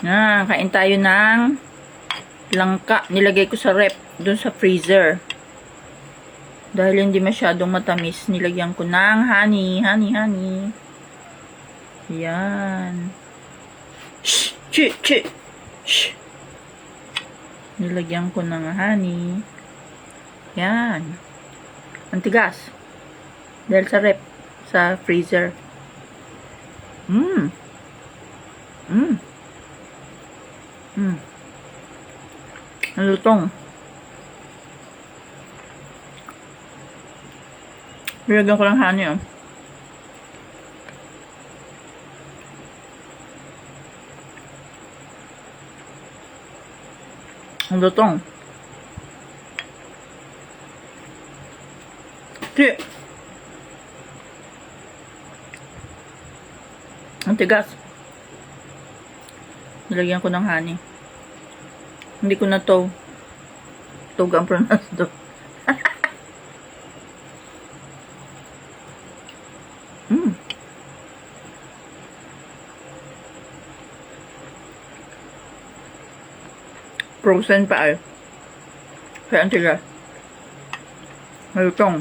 Kain tayo ng langka. Nilagay ko sa rep, dun sa freezer. Dahil hindi masyadong matamis, nilagyan ko ng honey. Yan. Shh! Shh! Nilagyan ko ng honey. Yan. Ang tigas. Dahil sa rep, sa freezer. Ang lutong. Nilagyan ko ng honey, oh. Ang lutong. Ang tigas. Nilagyan ko ng honey. Hindi ko na to. Tog ang pronounce do. Frozen pa ay. Kaya ang tigas. Malutong.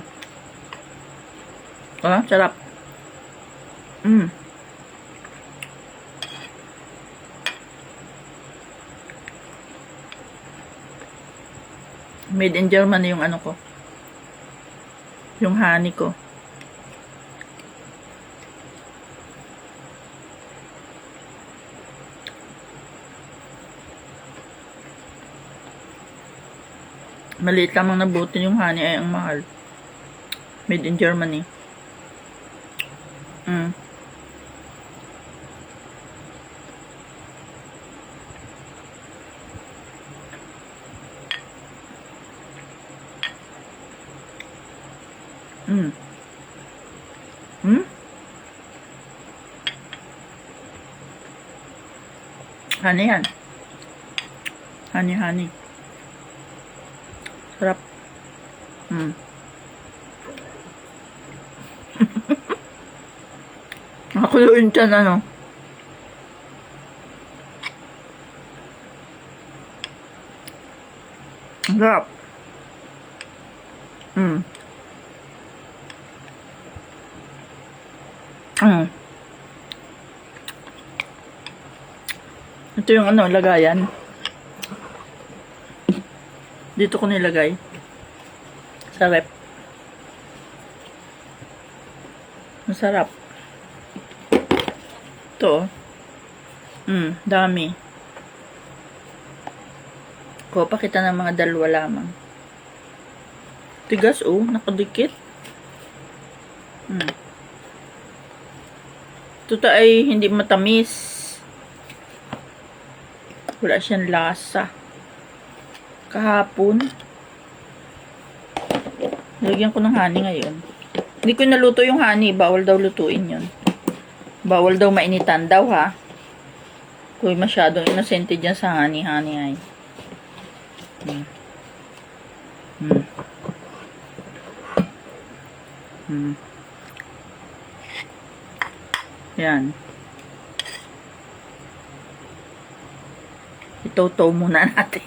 Sarap. Made in Germany yung ano ko. Yung honey ko. Maliit lamang na butin yung honey ay ang mahal. Made in Germany. Honey yan. Honey. Sarap. Nakakuluin siya na, no? Sarap. Ito yung ano, lagayan. Dito ko nilagay. Sa rep. Masarap. Ito. Dami. Ko, pakita ng mga dalawa lamang. Tigas, nakadikit. Ito ay hindi matamis. Wala siyang lasa. Kahapon, nilagyan ko ng honey ngayon. Hindi ko naluto yung honey. Bawal daw lutuin yun. Bawal daw mainitan daw, ha. Kung masyadong inosente dyan sa honey ay. Yan. Ito muna natin.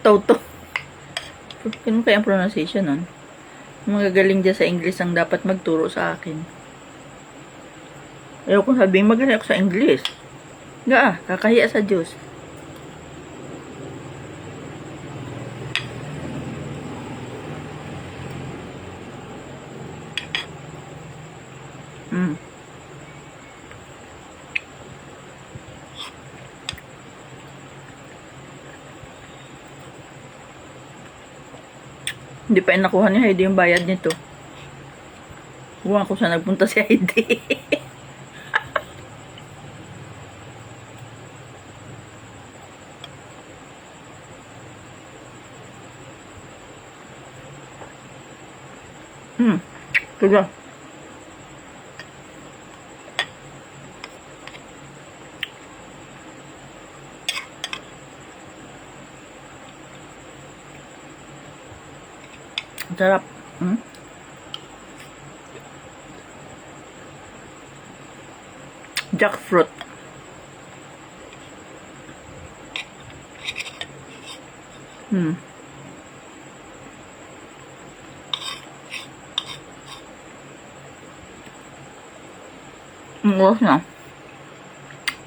Toto. Ano kaya ang pronunciation nun? Magagaling dyan sa English ang dapat magturo sa akin. Ayaw kong sabihin magaling ako sa English. Kakahiya sa Diyos. Hindi pa nakuha ni Heidi yung bayad nito. Huwag ko saan nagpunta si Heidi. Tiga. Sarap. Jackfruit. Hmm. Ang oras na.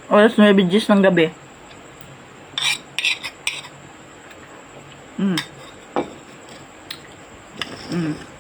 Oras 9:10 ng gabi. Hmm. Hmm.